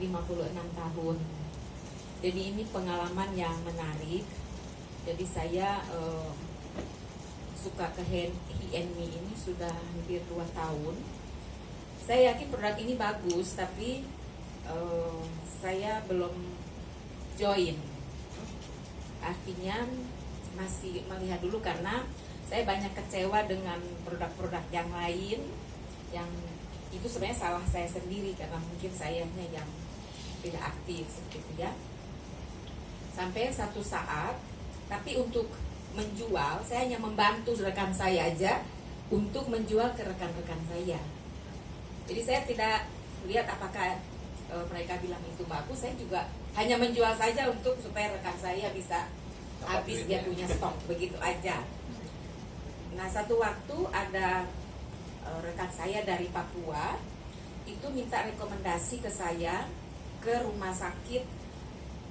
56 tahun. Jadi ini pengalaman yang menarik. Jadi saya suka ke HiNMI ini sudah hampir 2 tahun. Saya yakin produk ini bagus, tapi saya belum join. Artinya masih melihat dulu karena saya banyak kecewa dengan produk-produk yang lain yang itu sebenarnya salah saya sendiri karena mungkin sayanya yang tidak aktif seperti itu ya. Sampai satu saat, tapi untuk menjual saya hanya membantu rekan saya aja untuk menjual ke rekan-rekan saya. Jadi saya tidak lihat apakah mereka bilang itu bagus, saya juga hanya menjual saja untuk supaya rekan saya bisa habis dia punya stok, begitu aja. Nah satu waktu ada rekan saya dari Papua itu minta rekomendasi ke saya ke rumah sakit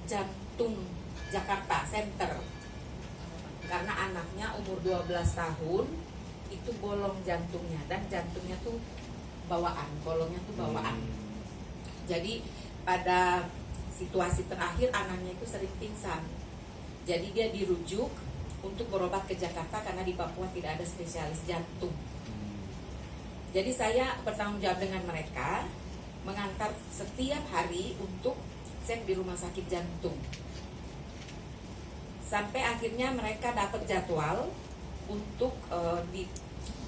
jantung Jakarta Center karena anaknya umur 12 tahun itu bolong jantungnya dan jantungnya tuh bawaan, bolongnya tuh bawaan. Jadi pada situasi terakhir anaknya itu sering pingsan. Jadi dia dirujuk untuk berobat ke Jakarta karena di Papua tidak ada spesialis jantung. Jadi saya bertanggung jawab dengan mereka, mengantar setiap hari untuk cek di rumah sakit jantung. Sampai akhirnya mereka dapat jadwal untuk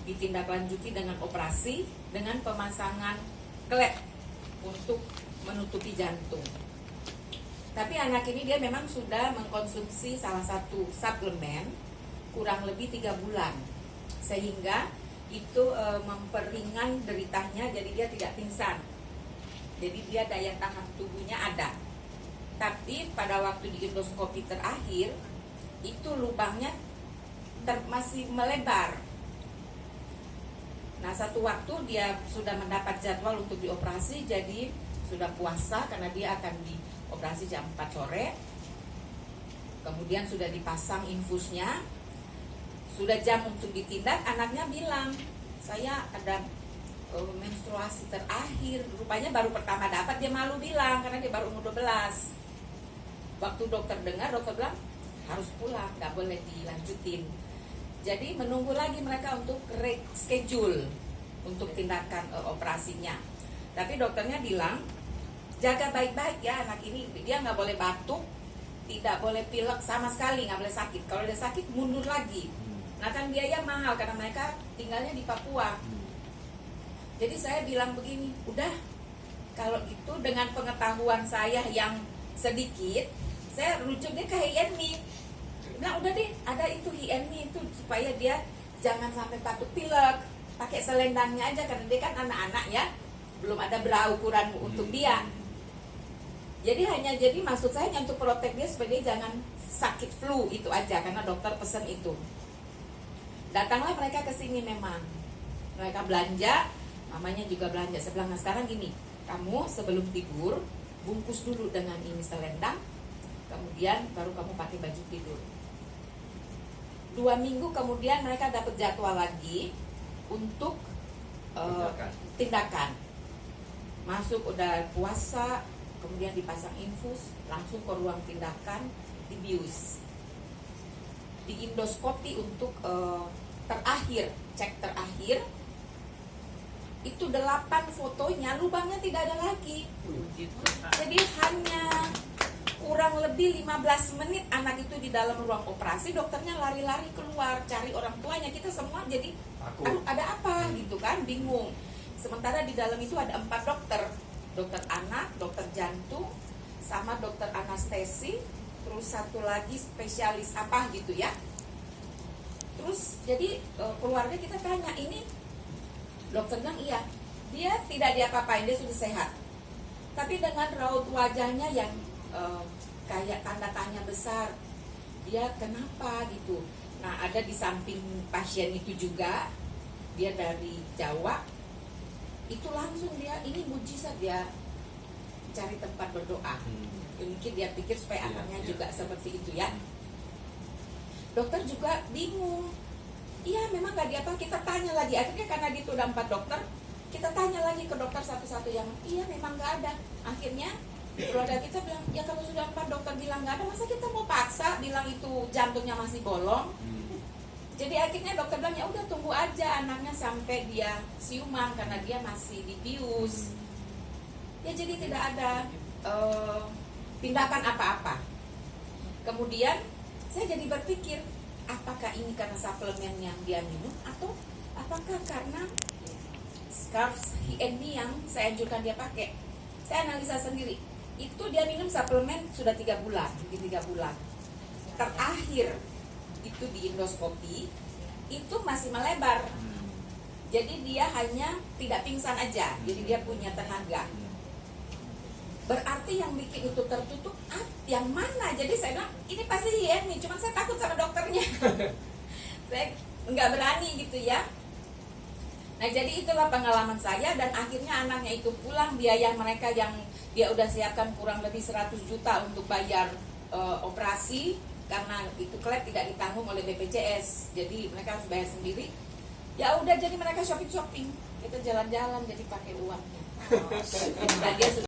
ditindaklanjuti dengan operasi dengan pemasangan klep untuk menutupi jantung. Tapi anak ini dia memang sudah mengkonsumsi salah satu suplemen kurang lebih 3 bulan, sehingga itu memperingan deritanya, jadi dia tidak pingsan. Jadi dia daya tahan tubuhnya ada. Tapi pada waktu di endoskopi terakhir itu lubangnya masih melebar. Nah satu waktu dia sudah mendapat jadwal untuk dioperasi, jadi sudah puasa karena dia akan dioperasi jam 4 sore. Kemudian sudah dipasang infusnya, sudah jam untuk ditindak, anaknya bilang saya ada menstruasi terakhir. Rupanya baru pertama dapat, dia malu bilang karena dia baru umur 12. Waktu dokter dengar, dokter bilang harus pulang, gak boleh dilanjutin. Jadi menunggu lagi mereka untuk reschedule untuk tindakan operasinya. Tapi dokternya bilang jaga baik-baik ya anak ini, dia gak boleh batuk, tidak boleh pilek sama sekali, gak boleh sakit. Kalau dia sakit mundur lagi. Nah kan biaya mahal karena mereka tinggalnya di Papua. Jadi saya bilang begini, udah kalau gitu dengan pengetahuan saya yang sedikit, saya rujuk dia ke HiNMI. Nah udah deh, ada itu HiNMI itu supaya dia jangan sampai batuk pilek, pakai selendangnya aja karena dia kan anak-anak ya, belum ada bra ukuran untuk dia. Jadi maksud saya hanya untuk protek dia supaya dia jangan sakit flu itu aja karena dokter pesen itu. Datanglah mereka ke sini memang. Mereka belanja, mamanya juga belanja. Saya bilang, nah sekarang gini, kamu sebelum tidur bungkus dulu dengan ini selendang, kemudian baru kamu pakai baju tidur. 2 minggu kemudian mereka dapat jadwal lagi untuk tindakan. Masuk udah puasa, kemudian dipasang infus, langsung ke ruang tindakan, dibius, di endoskopi untuk terakhir, cek terakhir. Itu 8 fotonya, lubangnya tidak ada lagi. Jadi hanya kurang lebih 15 menit anak itu di dalam ruang operasi, dokternya lari-lari keluar cari orang tuanya. Kita semua jadi aduh ada apa gitu kan, bingung. Sementara di dalam itu ada 4 dokter, dokter anak, dokter jantung, sama dokter anestesi, terus satu lagi spesialis apa gitu ya. Terus jadi keluarga kita tanya, ini dokter bilang iya, dia tidak diapa-apain, dia sudah sehat. Tapi dengan raut wajahnya yang kayak tanda tanya besar, dia kenapa gitu. Nah ada di samping pasien itu juga, dia dari Jawa, itu langsung dia, ini mujizat, dia cari tempat berdoa. Mungkin dia pikir supaya anaknya juga seperti itu ya. Dokter juga bingung, iya memang gak diapa, kita tanya lagi. Akhirnya karena itu udah 4 dokter, kita tanya lagi ke dokter satu-satu yang iya memang gak ada. Akhirnya Keluarga kita bilang, ya kalau sudah 4 dokter bilang nggak ada, masa kita mau paksa bilang itu jantungnya masih bolong. Jadi akhirnya dokter bilang ya udah tunggu aja anaknya sampai dia siuman karena dia masih dibius. Ya jadi tidak ada tindakan apa-apa. Kemudian saya jadi berpikir, apakah ini karena suplemen yang dia minum atau apakah karena scarf HND yang saya anjurkan dia pakai. Saya analisa sendiri, itu dia minum suplemen sudah 3 bulan, mungkin 3 bulan. Terakhir itu di endoskopi itu masih melebar. Jadi dia hanya tidak pingsan aja, jadi dia punya tenaga. Berarti yang bikin itu tertutup yang mana? Jadi saya bilang ini pasti HND, cuma saya takut sama dokternya. Saya nggak berani gitu ya. Nah jadi itulah pengalaman saya, dan akhirnya anaknya itu pulang, biaya mereka yang dia udah siapkan kurang lebih 100 juta untuk bayar operasi, karena itu klep tidak ditanggung oleh BPJS, jadi mereka harus bayar sendiri. Ya udah, jadi mereka shopping, kita jalan-jalan jadi pakai uangnya. Dan dia